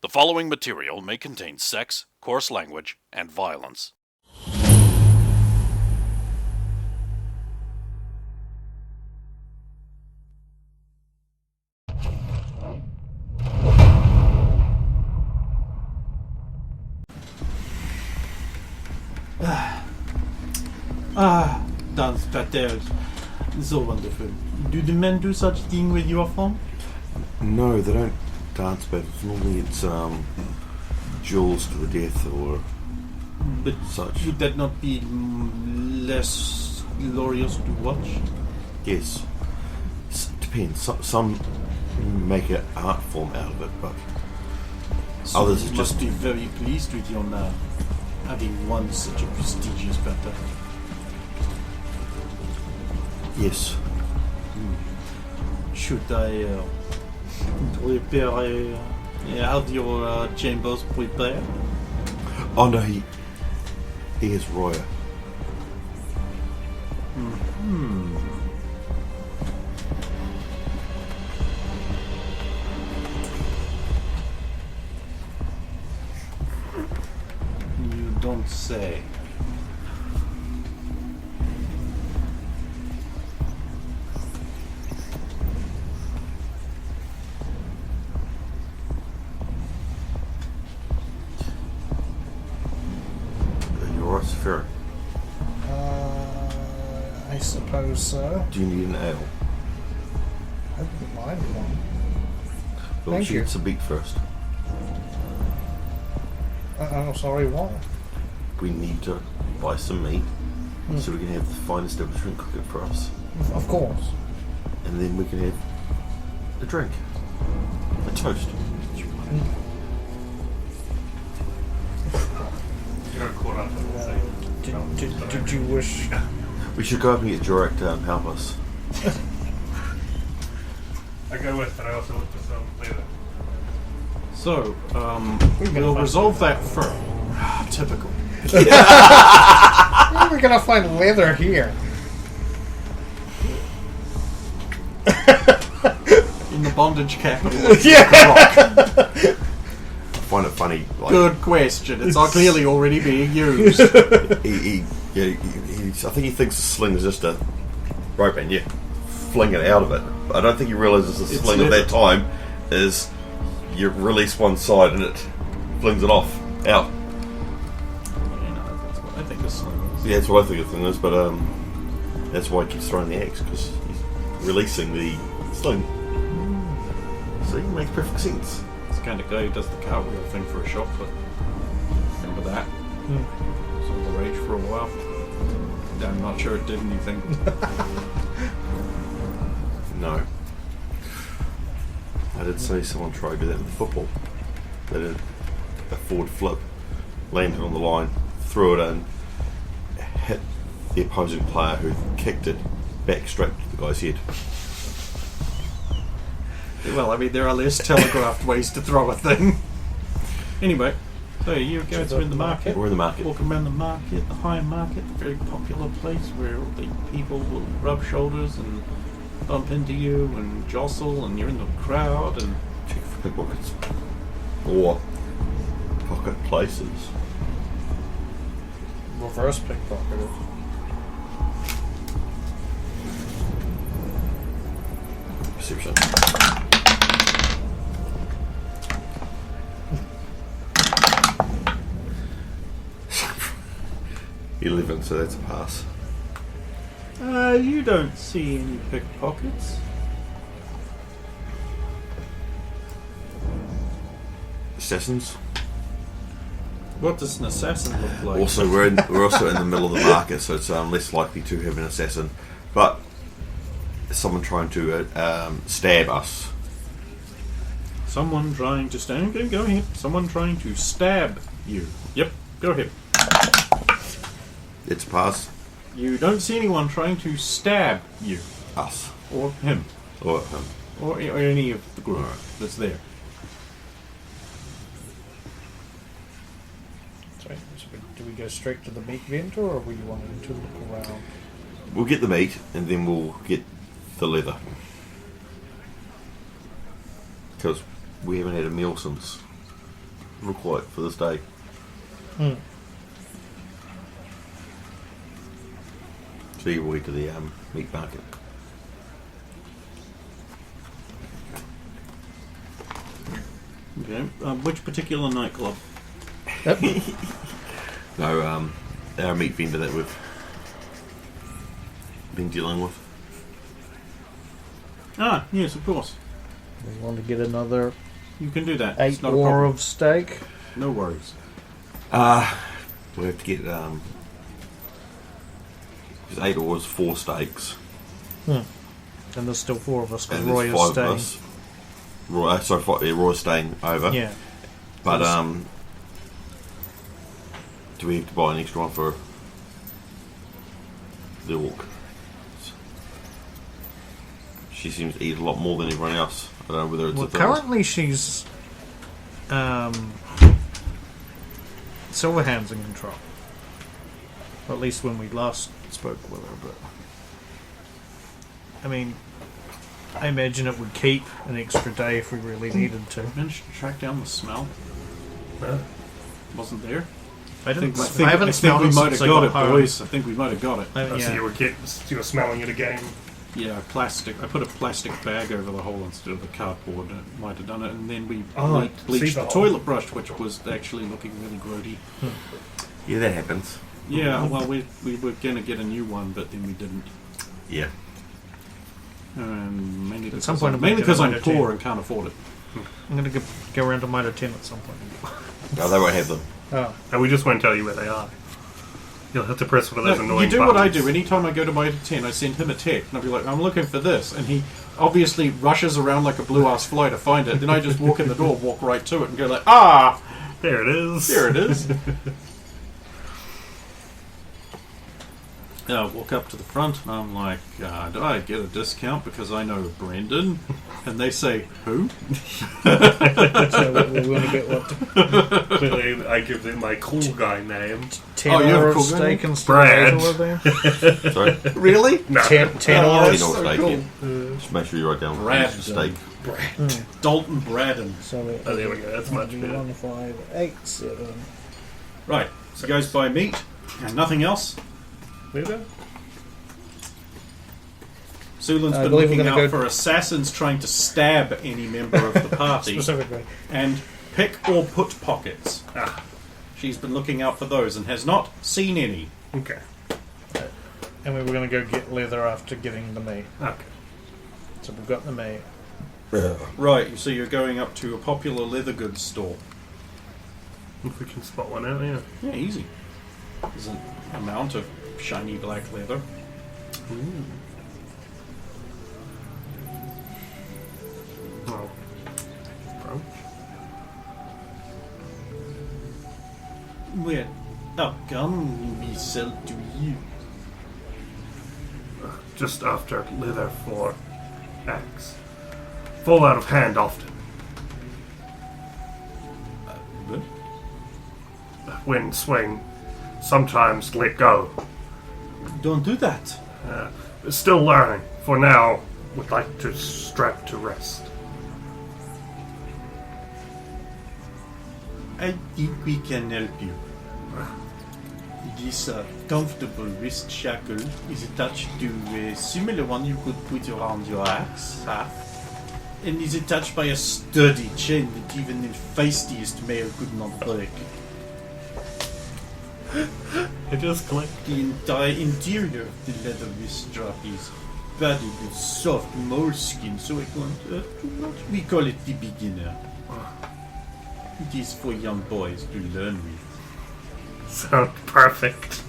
The following material may contain sex, coarse language, and violence. Dance battles. So wonderful. Do the men do such thing with your form? No, they don't dance battles. Normally it's duels to the death or But such. would that not be less glorious to watch? Yes. Depends. Some make an art form out of it, but So others you are must just... be very pleased with your now having won such a prestigious battle. Yes. Should I prepare have your chambers prepared? Oh no, he is Royer. You don't say. You're right, Saphira. I suppose so. Do you need an ale? I wouldn't mind one. Well, Thank she you. gets a beat first. I'm sorry, what? We need to buy some meat so we can have the fine establishment cook it for us. Of course. And then we can have a drink. A toast. You're caught up in the same. Did you wish... We should go up and get Jor-Karroc to help us. I go with, but I also look for some later. So, We're gonna we'll find resolve that first. Typical. Where are we gonna find leather here? In the bondage capital of Yeah. Jor-Karroc. I find it funny. Like, Good question. It's clearly already being used. I think he thinks the sling is just a rope and fling it out of it. I don't think he realizes the It's sling of leather. that time is you release one side and it flings it off, out. That's what I think a sling is. Yeah, that's what I think the thing is, but that's why he keeps throwing the axe, because he's releasing the sling. See, it makes perfect sense. It's the kind of guy who does the cartwheel thing for a shot put. Remember that? It's all the rage for a while. I'm not sure it did anything. No. I did see someone try to do that with football. They did a forward flip, landed on the line, threw it in, hit the opposing player who kicked it back straight to the guy's head. Well, I mean, there are less telegraphed ways to throw a thing. Anyway, so you guys are in the market. We're in the market. Walking around the market, the high market, a very popular place where the people will rub shoulders and bump into you and jostle, and you're in the crowd. And Check for pickpockets. Or pocket places. Reverse pickpocketed. Perception. $11, so that's a pass. you don't see any pickpockets. Assassins. What does an assassin look like? Also, we're also in the middle of the market, so it's less likely to have an assassin. But someone trying to stab us. Someone trying to stab. Okay, go ahead. Someone trying to stab you. Yep, go ahead. It's a pass. You don't see anyone trying to stab you, Us. or him, Or or any of the group Alright. that's there. Sorry, so do we go straight to the meat vendor, or we wanting to look around? we'll get the meat, and then we'll get the leather. Because we haven't had a meal since look like for this day. So you walk to the meat market. Okay. Which particular nightclub? No, our meat vendor that we've been dealing with. Ah, yes, of course. We want to get another You can do that. 8 It's not a ore problem. of steak. No worries. We have to get there's 8 ores, 4 steaks. And there's still 4 of us because And Roy there's is 5 of staying. us. Roy's staying over. Yeah. But do we have to buy an extra one for the orc? She seems to eat a lot more than everyone else. I don't know whether it's Well, a thing. currently she's Silverhand's in control. Or at least when we last spoke with her, but I mean, I imagine it would keep an extra day if we really needed to. Managed to track down the smell. Wasn't there? I didn't. I I haven't think smelled we it might since have I got got it, home. boys. I think we might have got it. I- So yeah. you were smelling it again. Yeah, plastic. I put a plastic bag over the hole instead of the cardboard. It might have done it, and then we Oh, bleached see the the hole. toilet brush, which was actually looking really grody. Yeah, that happens. Yeah, well, we were going to get a new one, but then we didn't. Yeah. Mainly because, some point I'm, I might mainly get a because I'm Mitre poor 10. and can't afford it. I'm going to go around to Mitre 10 at some point. No, they won't have them. Oh, And we just won't tell you where they are. You'll have to press one of those No, annoying you do what I buttons. do. Anytime I go to Mitre 10, I send him a text, and I'll be like, I'm looking for this. And he obviously rushes around like a blue-ass fly to find it. Then I just walk in the door, walk right to it, and go like, ah, There it is. there it is. I walk up to the front, and I'm like, do I get a discount because I know Brendan? And they say, who? so we want to get what? Clearly, I give them my cool guy name. 10 Oh, you have a ore of cool steak gun? instead Brad. of 8 ore there? Sorry. Really? No. 10 Oh, ore. that's You know so steak, cool. yeah. Just make sure you write down Brad. the steak. Dalton Braddon. So Oh, there we go. That's much better. 1, 5, 8, 7. Right, so goes by meat and nothing else. Later? Sulan's I been believe we're looking gonna out go- for assassins trying to stab any member of the party Specifically. and pick or put pockets. Ah, She's been looking out for those and has not seen any. okay. And we were going to go get leather after getting the meat. Okay. So we've got the meat. Right, so you're going up to a popular leather goods store. If we can spot one out, yeah. Yeah, easy. There's an amount of shiny black leather. Oh. Approach. Where? Oh, come we sell to you. Just after leather for axe. Fall out of hand often. What? When swing, sometimes let go. Don't do that. Still learning. For now, would like to strap to rest. I think we can help you. This comfortable wrist shackle is attached to a similar one you could put around your axe, and is attached by a sturdy chain that even the feistiest male could not break. It just clicked. The entire interior of the leather wrist strap is padded with soft moleskin, so it won't hurt too much. We call it the beginner. It is for young boys to learn with. Sound perfect.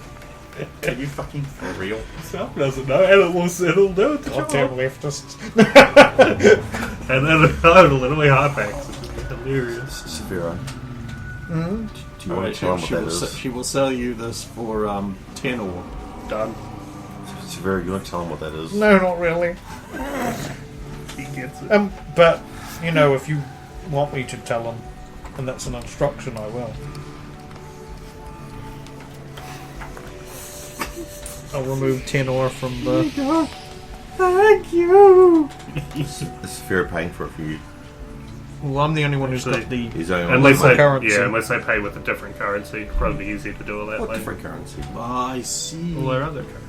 Are you fucking for real? Sam doesn't know, and it'll do it. Goddamn leftists. And then I'll literally hypex. It's hilarious. Severo. Do you want to tell them what that is? She will sell you this for 10 ore. Done. Severo, you want to tell them what that is? No, not really. He gets it. But, you know, if you want me to tell them, and that's an instruction, I will. I'll remove 10 ore from the... Thank you. Is Severo paying for it for you? Well, I'm the only one who's got the. He's only Unless one. they, currency. unless they pay with a different currency, it'd probably be easier to do it that What way. different currency? I see. All their other currencies.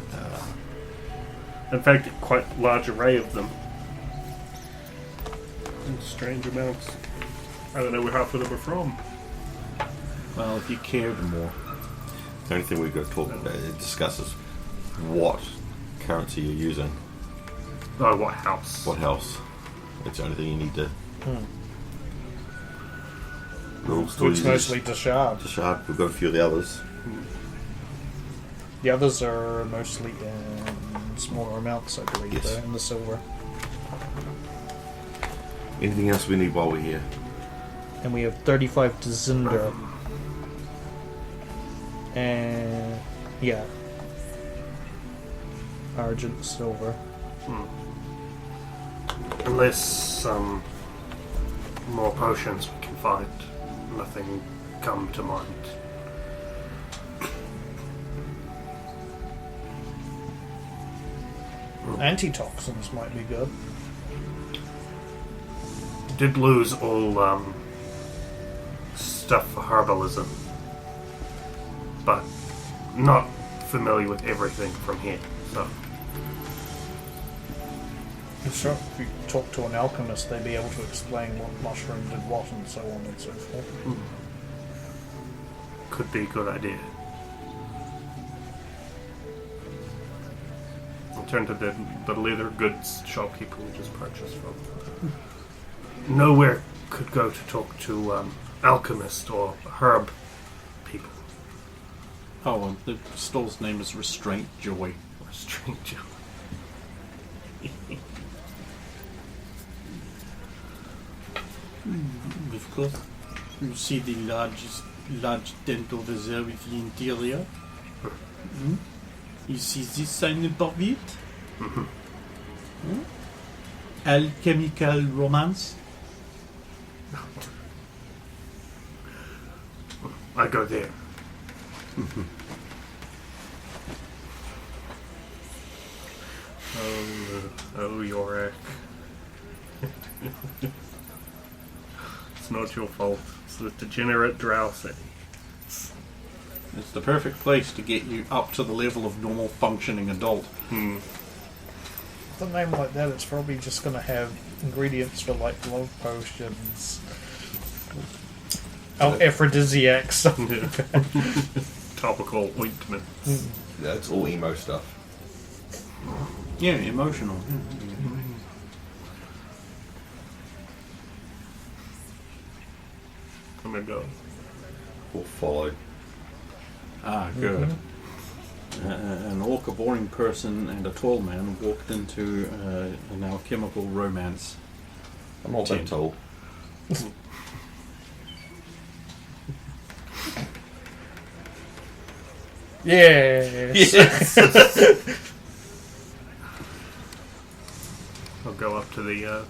In fact, quite large array of them. In strange amounts. I don't know where half of them are from. Well, if you cared more. The only thing we've got to talk about, it discusses what currency you're using, Oh, what house? what house. It's the only thing you need to. We'll still Which use mostly to shard. to shard. We've got a few of the others. The others are mostly in smaller amounts, I believe, Yes. though, in the silver. Anything else we need while we're here? And we have 35 to Zinder. And yeah. Argent, silver. Unless some more potions we can find. Nothing come to mind. Antitoxins might be good. Did lose all stuff for herbalism, but not familiar with everything from here. So Sure, if you talk to an alchemist, they'd be able to explain what mushroom did what and so on and so forth. could be a good idea. I'll turn to the leather goods shopkeeper we just purchased from. Nowhere could go to talk to alchemist or herb people. Oh, well, the store's name is Restraint Joy. Or stranger. Of course. You see the large tent over there with the interior? Hmm? You see this sign above it? Hmm? Alchemical Romance? I go there. Oh, Yorick. It's not your fault. It's the degenerate Drow City. It's the perfect place to get you up to the level of normal functioning adult. With a name like that, it's probably just going to have ingredients for like love potions. Oh, aphrodisiacs. stuff like that. Topical ointment. Yeah, it's all emo stuff. Yeah, emotional. I'm gonna go. Or follow. Ah, good. An orc, a boring person, and a tall man walked into an alchemical romance. I'm not that Ten. tall. Yes. I'll go up to the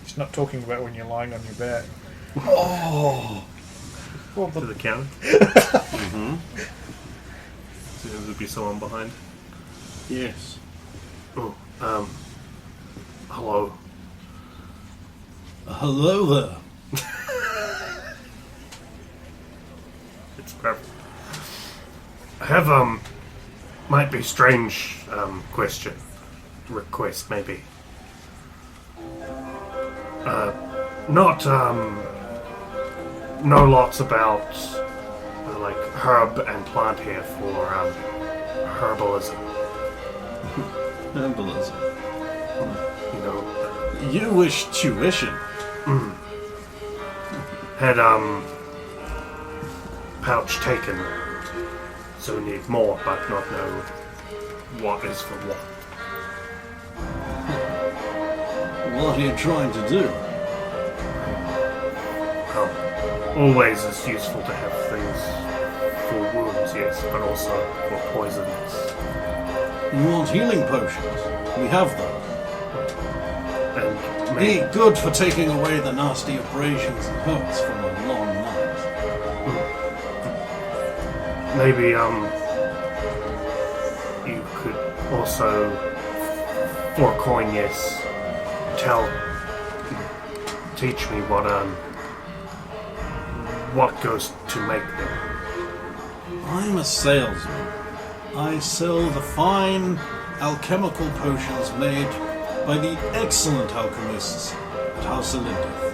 He's not talking about when you're lying on your back. Oh! Well, to the, the counter. So there'll be someone behind. Yes. Oh, hello. Hello there. It's perfect. I have might be strange question, request maybe. Not know lots about like herb and plant here for herbalism. Herbalism. You know, You wish tuition. had pouch taken, so we need more, but not know what is for what. What are you trying to do? Always it's useful to have things for wounds, yes, but also for poisons. You want healing potions? We have them. And Be maybe, good for taking away the nasty abrasions and hurts from a long night. maybe you could also, for coin, yes, teach me what goes to make them? I'm a salesman. I sell the fine alchemical potions made by the excellent alchemists at House Elendith.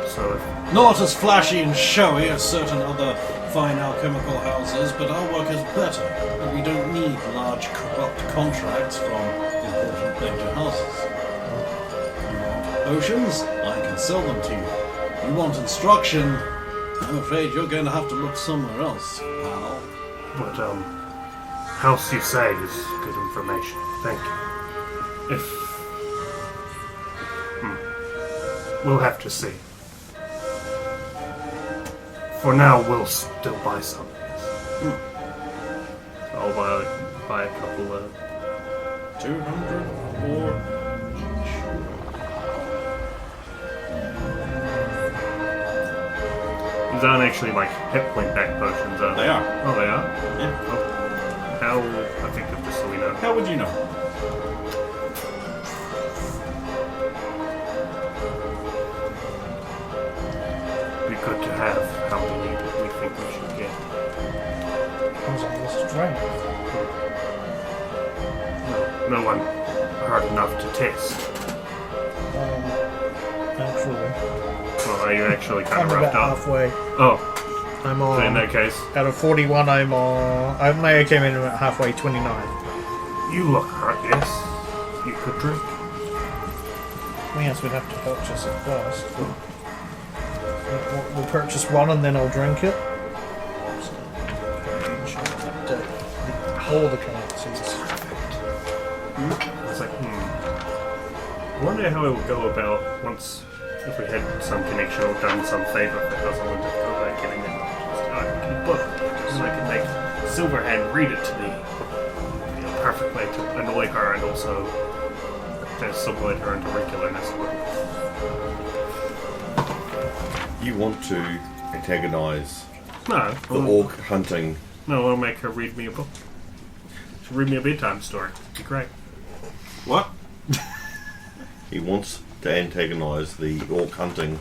So if Not as flashy and showy as certain other fine alchemical houses, but our work is better, and we don't need large corrupt contracts from important major houses. You want potions? I can sell them to you. You want instruction? I'm afraid you're going to have to look somewhere else, pal. what house you say is good information. Thank you. If we'll have to see. For now, we'll still buy some. I'll buy a couple of 200 or These aren't actually like hit point back potions, are they? They are. Oh, they are? Yeah. Oh. How effective, just so we know? How would you know? Be good to have how many we think we should get. Comes on this drink. No one hard enough to test. Actually, Well, are you actually kind I'm of about roughed up? halfway. Oh, I'm so in on. that case, Out of 41, I'm on. I came in about halfway, 29. you look hurt, yes. You could drink. Well, yes, we'd have to purchase it first. But we'll purchase one and then I'll drink it. All the currencies. I was like, I wonder how it would go about once if we had some connection or done some favor for Puzzle and just go about getting them a book. So I could make Silverhand read it to me. You know, perfect way to annoy her and also to sublet her into regularness. You want to antagonize No, the orc hunting. no, I'll make her read me a book. She'll read me a bedtime story. It'd be great. What? He wants to antagonize the orc hunting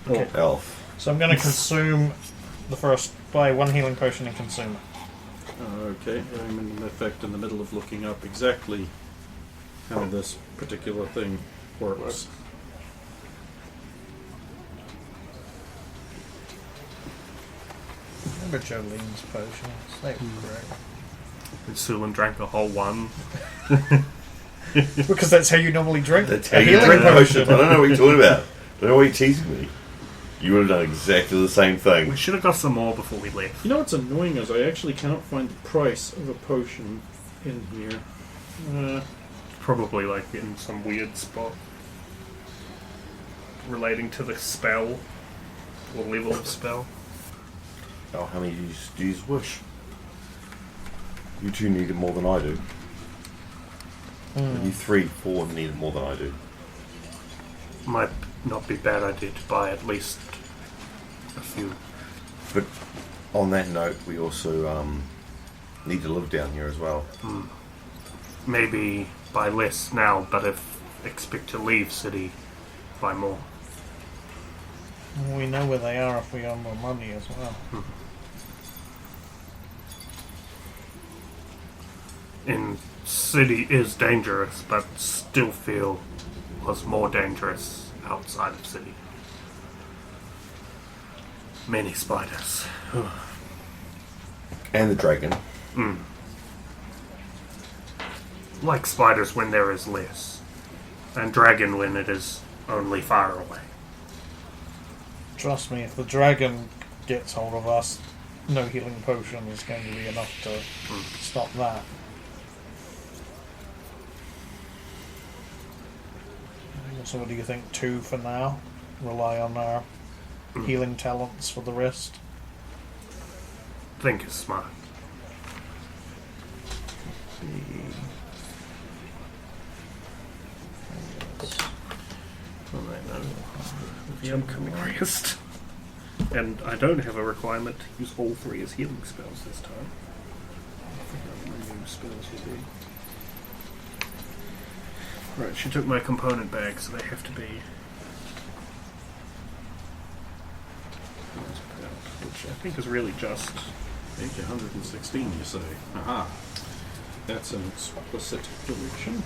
Okay. elf. So I'm going to consume the first. Buy one healing potion and consume it. Okay, I'm in effect in the middle of looking up exactly how this particular thing works. Remember Jolene's potions? They were great. And Sulan drank a whole one. Because that's how you normally drink That's a how you healing drink potion. potions. I don't know what you're talking about. I don't know why you're teasing me. You would have done exactly the same We thing. should have got some more before we left. You know what's annoying is I actually cannot find the price of a potion in here. Probably like in some weird spot relating to the spell or level of spell. Oh, how many do you use wish? You two need it more than I do. You 3, 4 need it more than I do. Might not be a bad idea to buy at least a few. But on that note, we also need to live down here as well. Maybe buy less now, but if expect to leave city, buy more. We know where they are if we earn more money as well. In city is dangerous, but still feel was more dangerous outside of city. Many spiders. And the dragon. Like spiders when there is less, and dragon when it is only far away. Trust me, if the dragon gets hold of us, no healing potion is going to be enough to stop that. So what do you think? 2 for now? Rely on our healing talents for the rest? Think is smart. The upcoming rest. And I don't have a requirement to use all 3 as healing spells this time. I think my new spells will be. Right, she took my component bag, so they have to be. Which I think is really just. Page 116, you say? Aha. That's an explicit direction.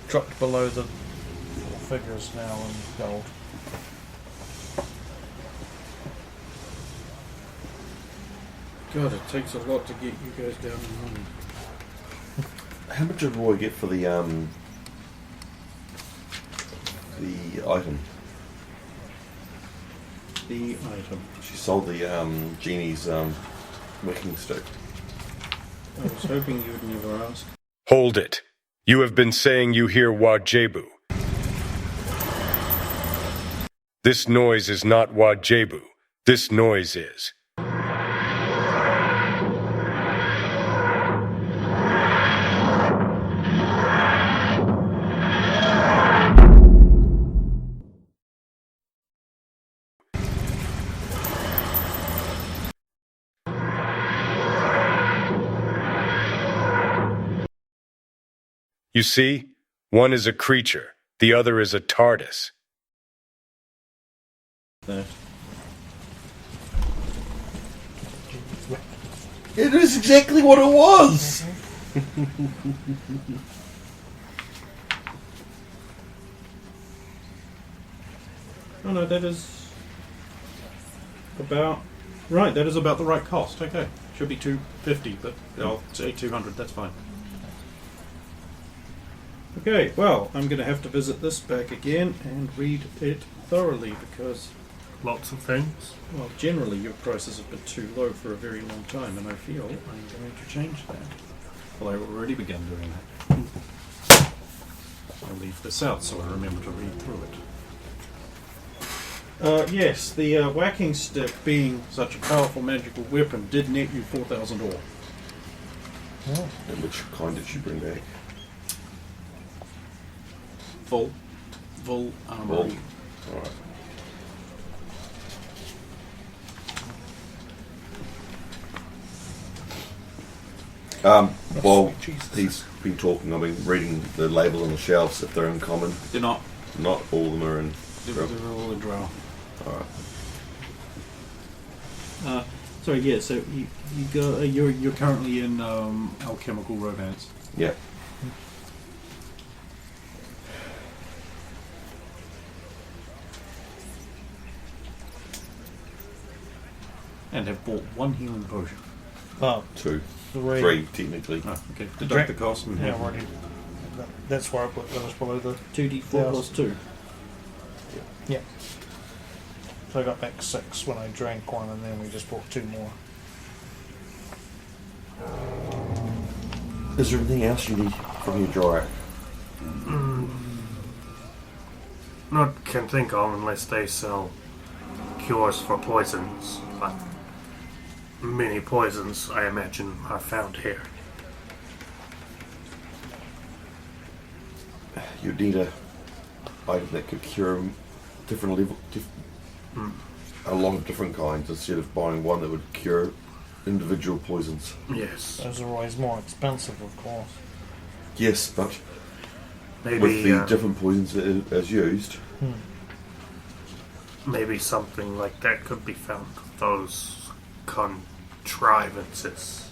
Dropped below the figures now in gold. God, it takes a lot to get you guys down and running. How much did Roy get for the item? The item. She sold the genie's wicking stick. I was hoping you would never ask. Hold it. You have been saying you hear Wajebu. This noise is not Wajebu. This noise is. You see, one is a creature, the other is a TARDIS. That. It is exactly what it was! Oh no, that is about right. That is about the right cost. Okay, should be $250, but I'll say $200. That's fine. Okay, well, I'm going to have to visit this back again and read it thoroughly because, Lots of things. well, generally your prices have been too low for a very long time, and I feel I'm going to change that. Well, I've already begun doing that. I'll leave this out so I remember to read through it. Yes, the whacking stick, being such a powerful magical weapon, did net you 4,000 ore. And which kind did she bring back? Full armor. Alright. Well, he's been talking, I've been reading the label on the shelves if they're in common. They're not. Not all of them are in. They're all in drow. Alright. Sorry, yeah. So you go. You're currently in alchemical romance. Yeah. And have bought one healing potion. Oh, 2. three. 3, technically. Oh, okay. Deduct the cost and Yeah, have already. That's why I put those below the 2d4 plus 2. Yeah. So I got back 6 when I drank one, and then we just bought 2 more. Is there anything else you need from your drawer? Not can think of unless they sell cures for poisons, but many poisons, I imagine, are found here. You'd need a item that could cure different level, a lot of different kinds instead of buying one that would cure individual poisons. Yes. Those are always more expensive, of course. Yes, but Maybe with the different poisons as used, maybe something like that could be found. Those contrivances.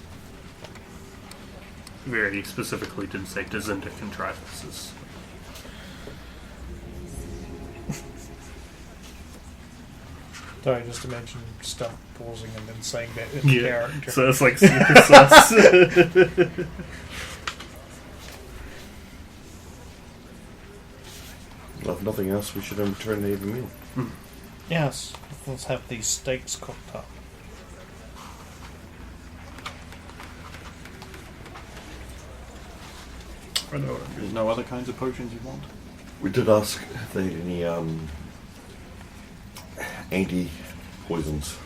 Very specifically didn't say Dazinda contrivances. Sorry, just imagine stuff pausing and then saying that in character. So it's like super sus. well, if nothing else, we should return the evening meal. Yes, let's have these steaks cooked up. There's no other kinds of potions you want? We did ask if they had any anti-poisons.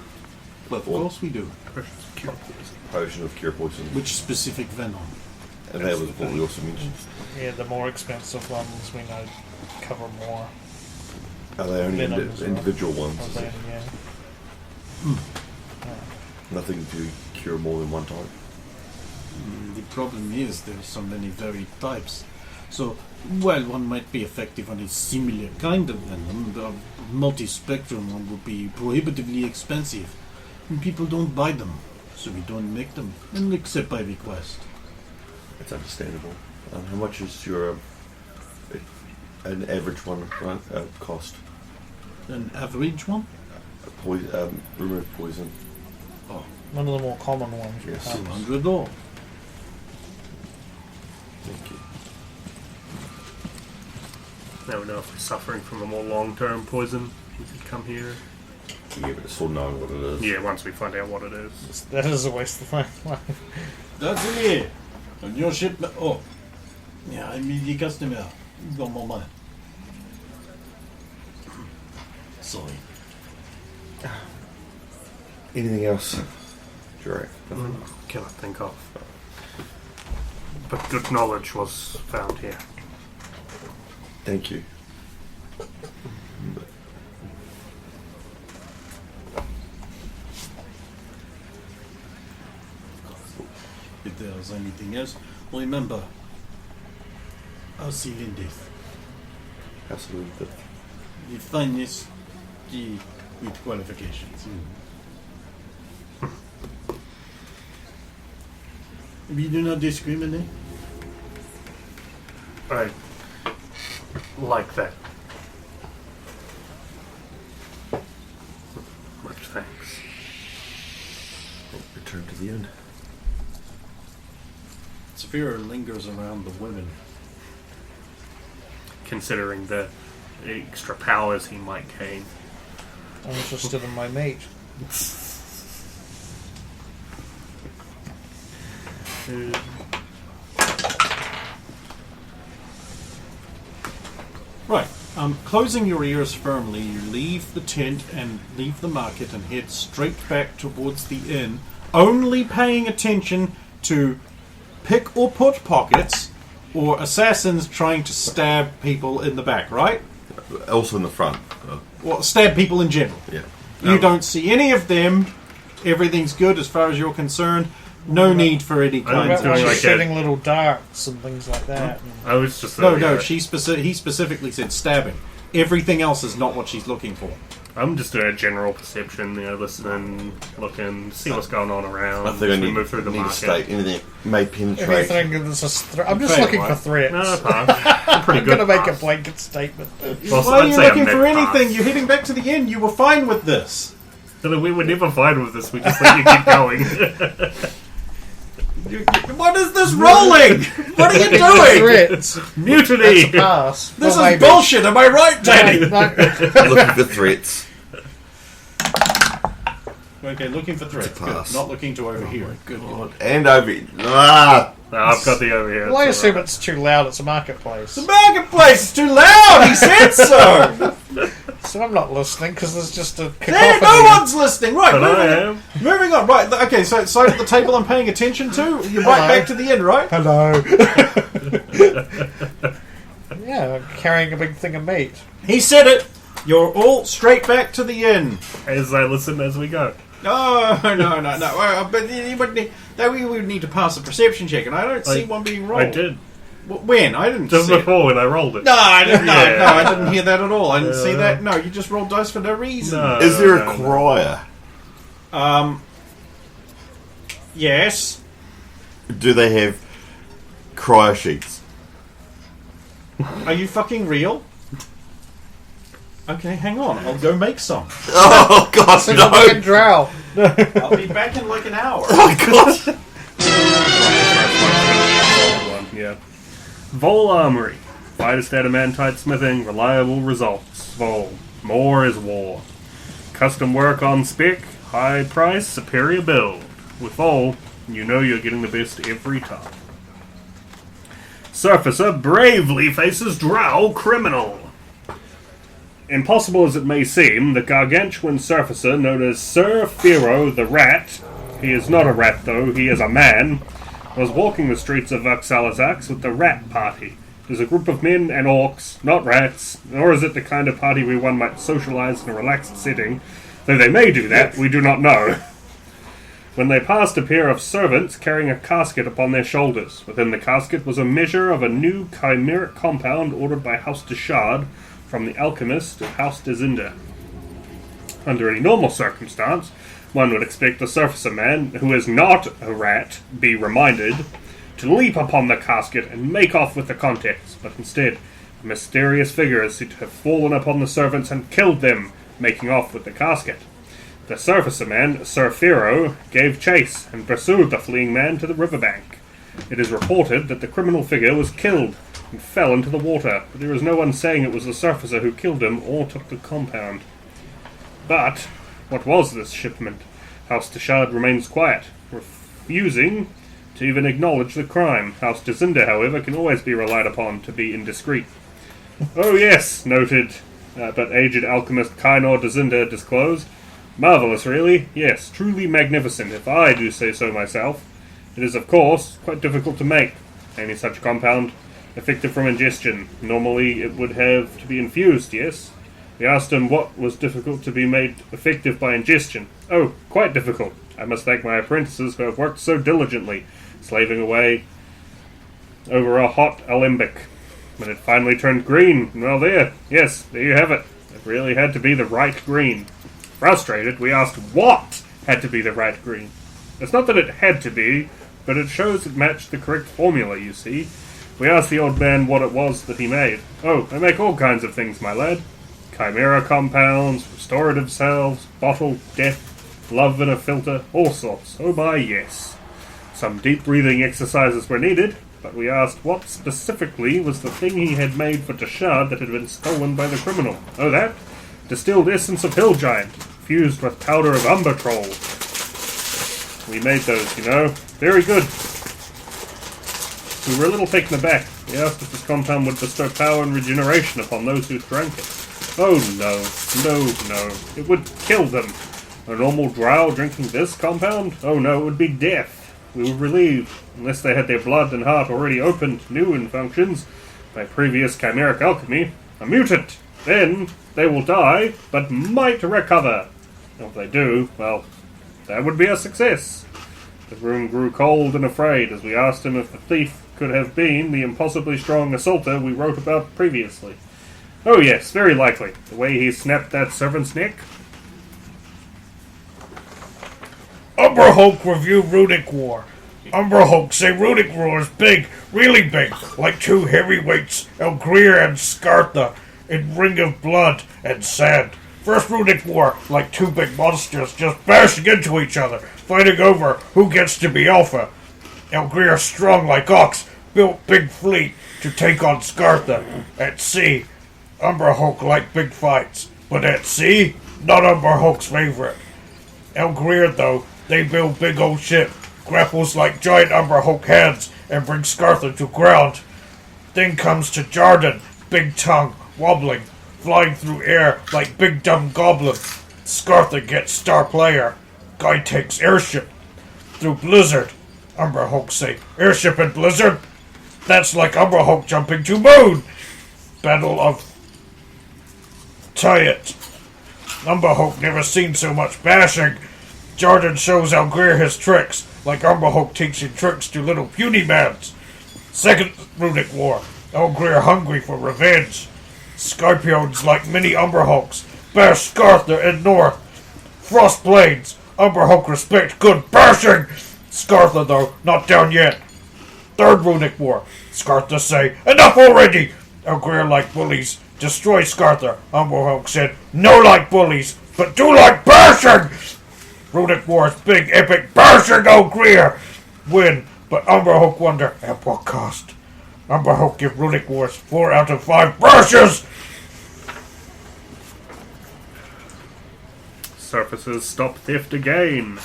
Well, of course we do. Potion of cure poisons. Which specific venom? And that was what we also mentioned. Yeah, the more expensive ones we know cover more. Are they only Venom as well. individual ones? Or Is then, it? yeah. Nothing to cure more than one type? The problem is there are so many varied types. So, while one might be effective on a similar kind of venom, the multi-spectrum one would be prohibitively expensive. And people don't buy them, so we don't make them, and except by request. It's understandable. How much is your an average one cost? An average one? Remove poison. Oh, One of the more common ones. Yes. perhaps. $200. Thank you. Now we know if we're suffering from a more long-term poison, we could come here. Yeah, but it's still knowing what it is. Yeah, once we find out what it is. That is a waste of my life. That's it. On your ship. Oh. Yeah, I'm the customer. Got more money. Sorry. Anything else? Jor-Karroc? Cannot think of. But good knowledge was found here. Thank you. If there's anything else, remember, I'll see you in death. Absolutely. The finest key with qualifications. We do not discriminate. I like that. Much thanks. Return to the inn. Severe lingers around the women. Considering the extra powers he might gain. I'm interested in my mate. Right. Closing your ears firmly, you leave the tent and leave the market and head straight back towards the inn, only paying attention to pick or put pockets or assassins trying to stab people in the back, right? Also in the front. Well, stab people in general. Yeah. You don't see any of them. Everything's good as far as you're concerned. No need for any I kinds was of... doing She's like shooting little darts and things like that. I was just No, he specifically said stabbing. Everything else is not what she's looking for. I'm just doing a general perception, listening, looking, see what's going on around. I think I as we need, move through the need to market. state anything that may penetrate. Anything that's I'm just Fair, looking right? for threats. No, pass. I'm pretty I'm good. going to make a pass. blanket statement. Well, Why are I'd you say a looking for mid-pass. anything? You're heading back to the inn. You were fine with this. So we were never fine with this. We just let you keep going. What is this rolling? What are you doing? Threats. Mutiny. That's a pass. This Well, is maybe. bullshit. Am I right, Danny? Looking for threats. Okay, looking for threats. It's a pass. Good. Not looking to overhear. Good. And over. Ah! No, I've got the over here. Well, I It's assume alright. it's too loud. It's a marketplace. The marketplace is too loud. He said so. So I'm not listening because there's just a There, cacophony. no one's listening. Right, But I moving, am. moving on. Right, okay. So at the table I'm paying attention to. You're right Hello. back to the inn, right? Hello. Yeah, I'm carrying a big thing of meat. He said it. You're all straight back to the inn. As I listen as we go. No. But you would need, that we would need to pass a perception check, and I don't see one being rolled. I did. When? I didn't Just see it. before when I rolled it. No, I didn't. No, Yeah. no, I didn't hear that at all. I didn't see that. No, you just rolled dice for no reason. No. Is there a no. crier? Yes. Do they have crier sheets? Are you fucking real? Okay, hang on. I'll go make some. Oh God, It's a fucking no! drow. I'll be back in like an hour. Oh God! Yeah. Vol Armory. Finest adamantite smithing, reliable results. Vol. More is war. Custom work on spec, high price, superior build. With Vol, you know you're getting the best every time. Surfacer bravely faces drow criminal. Impossible as it may seem, the gargantuan surfacer known as Sir Pharaoh the Rat, he is not a rat though, he is a man, was walking the streets of Vaxalizax with the Rat Party. It is a group of men and orcs, not rats, nor is it the kind of party where one might socialise in a relaxed setting, though they may do that, we do not know. when they passed a pair of servants carrying a casket upon their shoulders. Within the casket was a measure of a new chimeric compound ordered by House de Shard from the alchemist of House de Zinder. Under any normal circumstance, one would expect the surfacer man, who is not a rat, be reminded, to leap upon the casket and make off with the contents, but instead, a mysterious figure is said to have fallen upon the servants and killed them, making off with the casket. The surfacer man, Sir Fero, gave chase and pursued the fleeing man to the riverbank. It is reported that the criminal figure was killed and fell into the water, but there is no one saying it was the surfacer who killed him or took the compound. But what was this shipment? House de Shard remains quiet, refusing to even acknowledge the crime. House de Zinder, however, can always be relied upon to be indiscreet. Oh yes, noted, but aged alchemist Kainor de Zinder disclosed. Marvellous, really. Yes, truly magnificent, if I do say so myself. It is, of course, quite difficult to make any such compound effective from ingestion. Normally it would have to be infused, yes? We asked him what was difficult to be made effective by ingestion. Oh, quite difficult. I must thank my apprentices who have worked so diligently, slaving away over a hot alembic. When it finally turned green, well there you have it. It really had to be the right green. Frustrated, we asked what had to be the right green. It's not that it had to be, but it shows it matched the correct formula, you see. We asked the old man what it was that he made. Oh, I make all kinds of things, my lad. Chimera compounds, restorative salves, bottled death, love in a filter, all sorts. Oh my, yes. Some deep breathing exercises were needed, but we asked what specifically was the thing he had made for Deshard that had been stolen by the criminal. Oh, that? Distilled essence of hill giant, fused with powder of umber troll. We made those, you know. Very good. We were a little taken aback. We asked if this compound would bestow power and regeneration upon those who drank it. Oh no. It would kill them. A normal drow drinking this compound? Oh no, it would be death. We were relieved, unless they had their blood and heart already opened to new functions by previous chimeric alchemy. A mutant! Then they will die, but might recover. If they do, well, that would be a success. The room grew cold and afraid as we asked him if the thief could have been the impossibly strong assaulter we wrote about previously. Oh yes, very likely. The way he snapped that servant's neck. Umberhulk review Runic War. Umberhulk say Runic War is big, really big, like two heavyweights, Elgrir and Scartha, in Ring of Blood and Sand. First Runic War, like two big monsters just bashing into each other, fighting over who gets to be alpha. Elgrir strong like ox, built big fleet to take on Scartha. At sea, Umberhulk like big fights, but at sea, not Umberhulk's favorite. Elgrir, though, they build big old ship, grapples like giant Umberhulk hands, and bring Scartha to ground. Then comes to Jarden, big tongue, wobbling, flying through air like big dumb goblin. Scartha gets star player. Guy takes airship. Through blizzard. Umberhulk say, airship and blizzard? That's like Umberhulk jumping to moon. Battle of Tyet. Umberhulk never seen so much bashing. Jarden shows Elgrir his tricks, like Umberhulk teaching tricks to little puny mans. Second Runic War. Elgrir hungry for revenge. Scorpions like mini Umberhulks. Bash Scartha in north. Frost blades. Umberhulk respect good bashing. Scartha, though, not down yet. Third Runic War. Scartha say, enough already! Elgrir like bullies. Destroy Scartha. Umberhulk said, no like bullies, but do like bashing! Runic War's big epic bashing Elgrir! Win, but Umberhulk wonder, at what cost? Umberhulk give Runic Wars 4 out of 5 bashes! Surfacers stop theft again.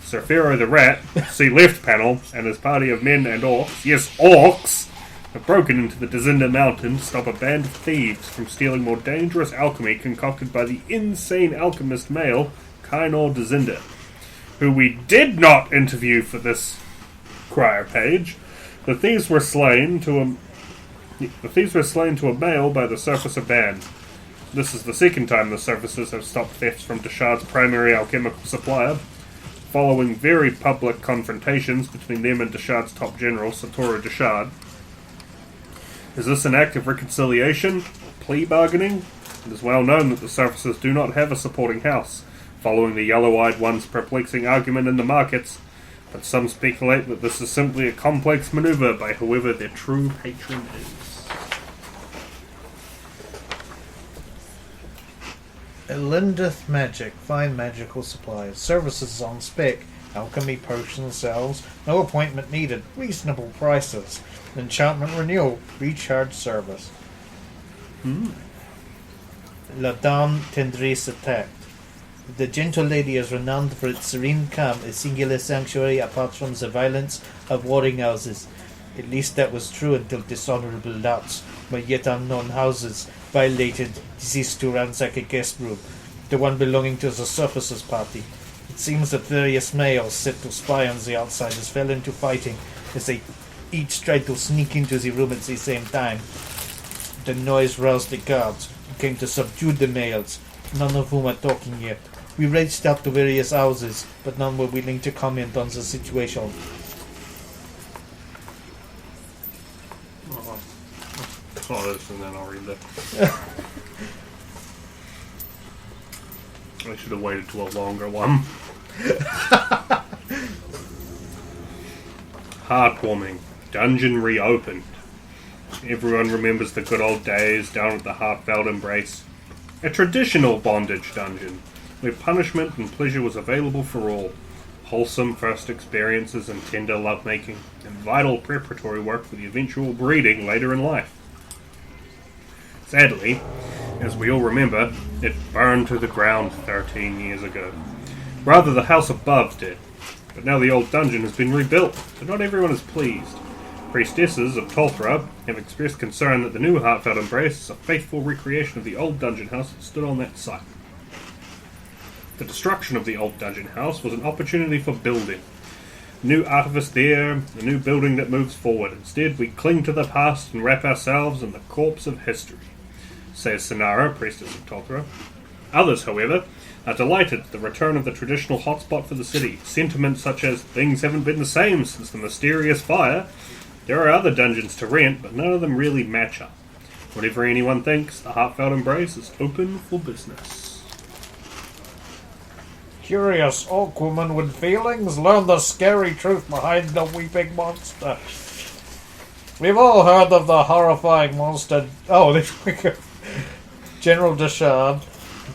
Sir Fero the Rat, see left panel, and his party of men and orcs, yes, orcs, have broken into the Dezinda Mountain to stop a band of thieves from stealing more dangerous alchemy concocted by the insane alchemist male, Kainor Dezinda, who we did not interview for this crier page. The thieves were slain to a male by the Surfacer band. This is the second time the Surfacers have stopped thefts from Deshard's primary alchemical supplier. following very public confrontations between them and Deshard's top general, Satoru Deshard. Is this an act of reconciliation? Plea bargaining? It is well known that the surfaces do not have a supporting house, following the yellow-eyed one's perplexing argument in the markets, but some speculate that this is simply a complex maneuver by whoever their true patron is. Elendith Magic, fine magical supplies, services on spec, alchemy, potion cells, no appointment needed, reasonable prices, enchantment renewal, recharge service. La Dame Tendresse attacked. The gentle lady is renowned for its serene calm, a singular sanctuary apart from the violence of warring houses. At least that was true until dishonorable louts by yet unknown houses violated ceased to ransack a guest room, the one belonging to the surfaces party. It seems that various males set to spy on the outsiders fell into fighting as they each tried to sneak into the room at the same time. The noise roused the guards, who came to subdue the males, none of whom are talking yet. We reached out to various houses, but none were willing to comment on the situation. Oh, this and then I'll read that. I should have waited to a longer one. Heartwarming. Dungeon reopened. Everyone remembers the good old days down at the Heartfelt Embrace. A traditional bondage dungeon, where punishment and pleasure was available for all. Wholesome first experiences and tender lovemaking, and vital preparatory work for the eventual breeding later in life. Sadly, as we all remember, it burned to the ground 13 years ago. Rather, the house above did. But now the old dungeon has been rebuilt, so not everyone is pleased. Priestesses of Tolthra have expressed concern that the new Heartfelt Embrace is a faithful recreation of the old dungeon house that stood on that site. The destruction of the old dungeon house was an opportunity for building. New artifice there, a new building that moves forward. Instead, we cling to the past and wrap ourselves in the corpse of history, says Sinara, priestess of Tolthra. Others, however, are delighted at the return of the traditional hotspot for the city. Sentiments such as, things haven't been the same since the mysterious fire. There are other dungeons to rent, but none of them really match up. Whatever anyone thinks, the Heartfelt Embrace is open for business. Curious orc woman with feelings learn the scary truth behind the weeping monster. We've all heard of the horrifying monster. Oh, there we go. General Deshard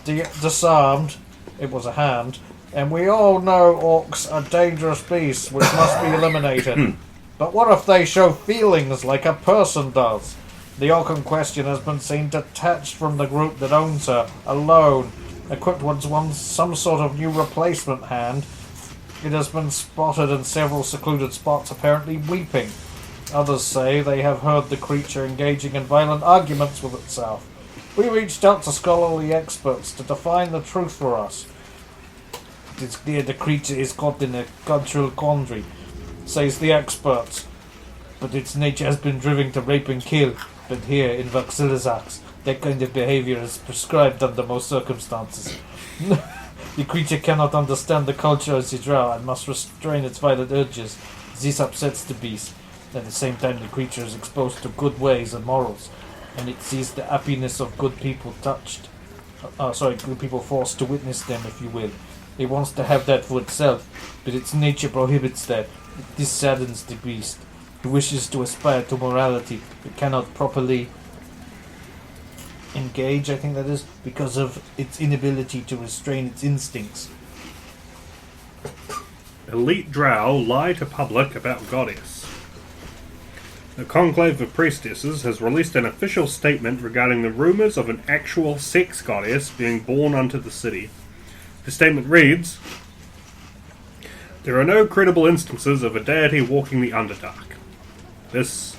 disarmed. It was a hand. And we all know orcs are dangerous beasts which must be eliminated. But what if they show feelings like a person does? The orc in question has been seen detached from the group that owns her, alone, equipped with some sort of new replacement hand. It has been spotted in several secluded spots, apparently weeping. Others say they have heard the creature engaging in violent arguments with itself. We reached out to scholarly experts to define the truth for us. It is clear the creature is caught in a cultural quandary, says the experts, but its nature has been driven to rape and kill. But here in Vaxilizax, that kind of behavior is prescribed under most circumstances. The creature cannot understand the culture of the drow and must restrain its violent urges. This upsets the beast. At the same time, the creature is exposed to good ways and morals, and it sees the happiness of good people good people forced to witness them, if you will. It wants to have that for itself, but its nature prohibits that. This saddens the beast, who wishes to aspire to morality, but cannot properly engage, I think that is, because of its inability to restrain its instincts. Elite drow lie to public about goddess. The Conclave of Priestesses has released an official statement regarding the rumours of an actual sex goddess being born unto the city. The statement reads, there are no credible instances of a deity walking the Underdark. This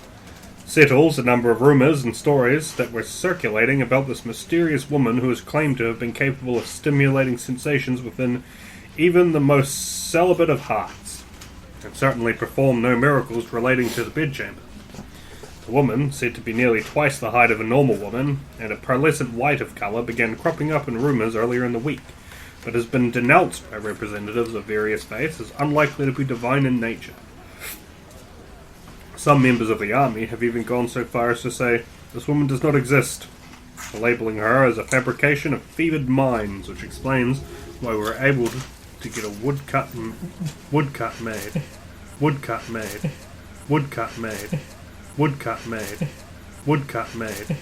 settles a number of rumours and stories that were circulating about this mysterious woman who is claimed to have been capable of stimulating sensations within even the most celibate of hearts, and certainly performed no miracles relating to the bedchamber. The woman, said to be nearly twice the height of a normal woman, and a pearlescent white of colour, began cropping up in rumours earlier in the week. but has been denounced by representatives of various faiths as unlikely to be divine in nature. Some members of the army have even gone so far as to say, this woman does not exist, labelling her as a fabrication of fevered minds, which explains why we were able to get a woodcut made, woodcut made, woodcut made, woodcut made, woodcut made.